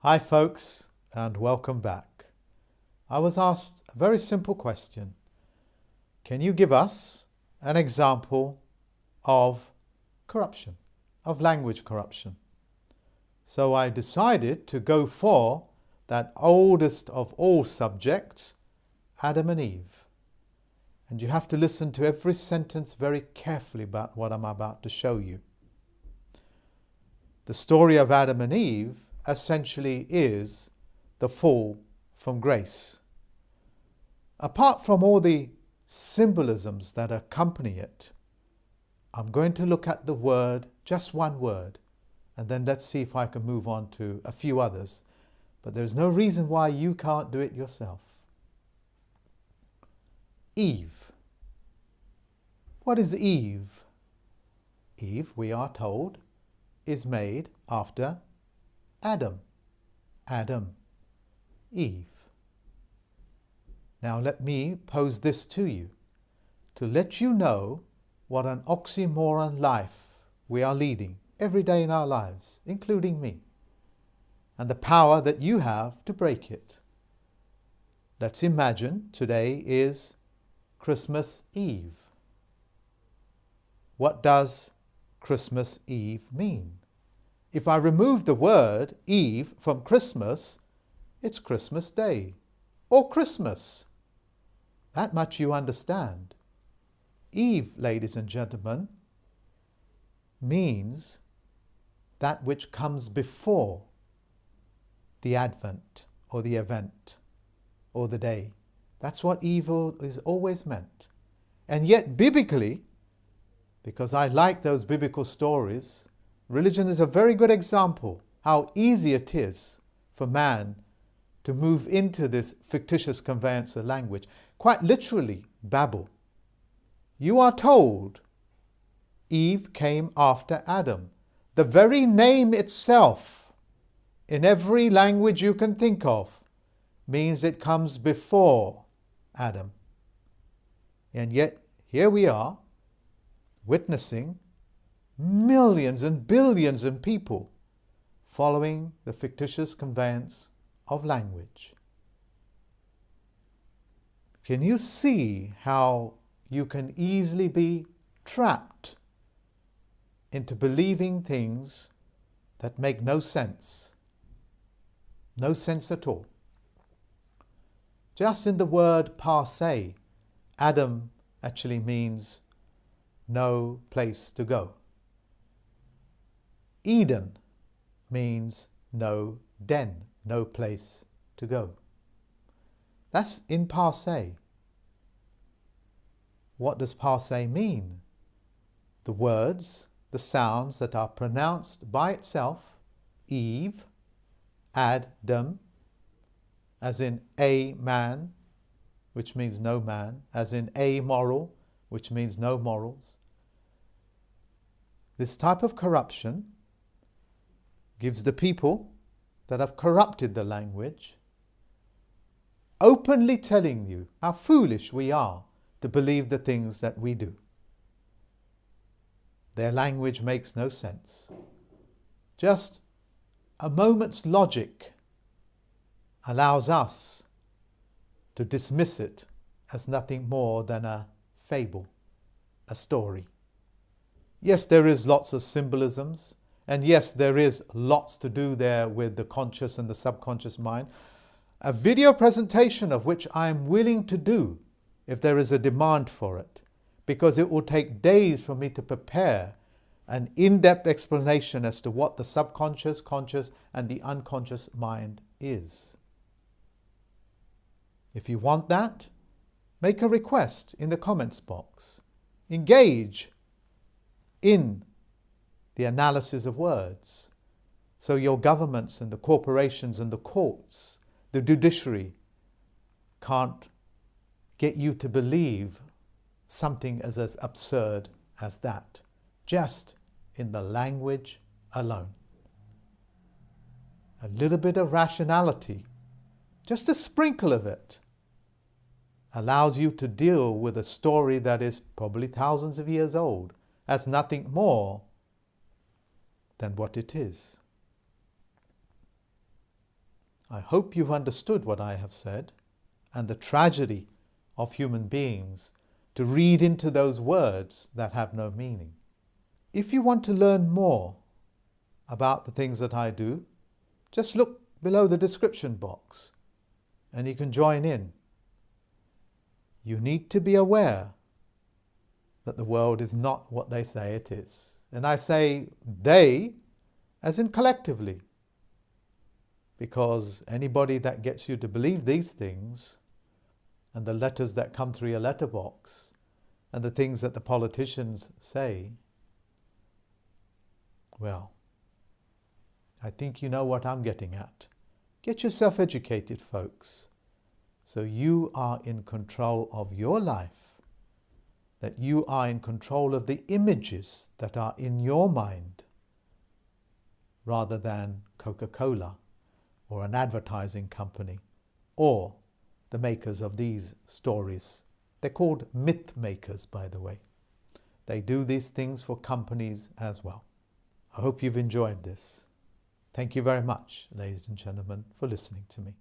Hi folks, and welcome back. I was asked a very simple question. Can you give us an example of corruption, of language corruption? So I decided to go for that oldest of all subjects, Adam and Eve. And you have to listen to every sentence very carefully about what I'm about to show you. The story of Adam and Eve essentially is the fall from grace. Apart from all the symbolisms that accompany it, I'm going to look at the word, just one word, and then let's see if I can move on to a few others. But there's no reason why you can't do it yourself. Eve. What is Eve? Eve, we are told, is made after Adam. Adam. Eve. Now let me pose this to you, to let you know what an oxymoron life we are leading every day in our lives, including me, and the power that you have to break it. Let's imagine today is Christmas Eve. What does Christmas Eve mean? If I remove the word Eve from Christmas, it's Christmas Day or Christmas. That much you understand. Eve, ladies and gentlemen, means that which comes before the advent or the event or the day. That's what evil is always meant. And yet biblically, because I like those biblical stories, religion is a very good example how easy it is for man to move into this fictitious conveyance of language. Quite literally, babble. You are told Eve came after Adam. The very name itself, in every language you can think of, means it comes before Adam. And yet, here we are, witnessing millions and billions of people following the fictitious conveyance of language. Can you see how you can easily be trapped into believing things that make no sense? No sense at all. Just in the word passe, Adam actually means no place to go. Eden means no den, no place to go. That's in passe. What does passe mean? The words, the sounds that are pronounced by itself, Eve, Adam, as in a man, which means no man, as in amoral, which means no morals. This type of corruption gives the people that have corrupted the language openly telling you how foolish we are to believe the things that we do. Their language makes no sense. Just a moment's logic allows us to dismiss it as nothing more than a fable, a story. Yes, there is lots of symbolisms, and yes, there is lots to do there with the conscious and the subconscious mind. A video presentation of which I am willing to do if there is a demand for it, because it will take days for me to prepare an in-depth explanation as to what the subconscious, conscious, and the unconscious mind is. If you want that, make a request in the comments box. Engage in the analysis of words, so your governments and the corporations and the courts, the judiciary, can't get you to believe something as absurd as that, just in the language alone. A little bit of rationality, just a sprinkle of it, allows you to deal with a story that is probably thousands of years old as nothing more than what it is. I hope you've understood what I have said and the tragedy of human beings to read into those words that have no meaning. If you want to learn more about the things that I do, just look below the description box and you can join in. You need to be aware that the world is not what they say it is. And I say they as in collectively, because anybody that gets you to believe these things and the letters that come through your letterbox and the things that the politicians say, well, I think you know what I'm getting at. Get yourself educated, folks, so you are in control of your life, that you are in control of the images that are in your mind, rather than Coca-Cola or an advertising company or the makers of these stories. They're called myth makers, by the way. They do these things for companies as well. I hope you've enjoyed this. Thank you very much, ladies and gentlemen, for listening to me.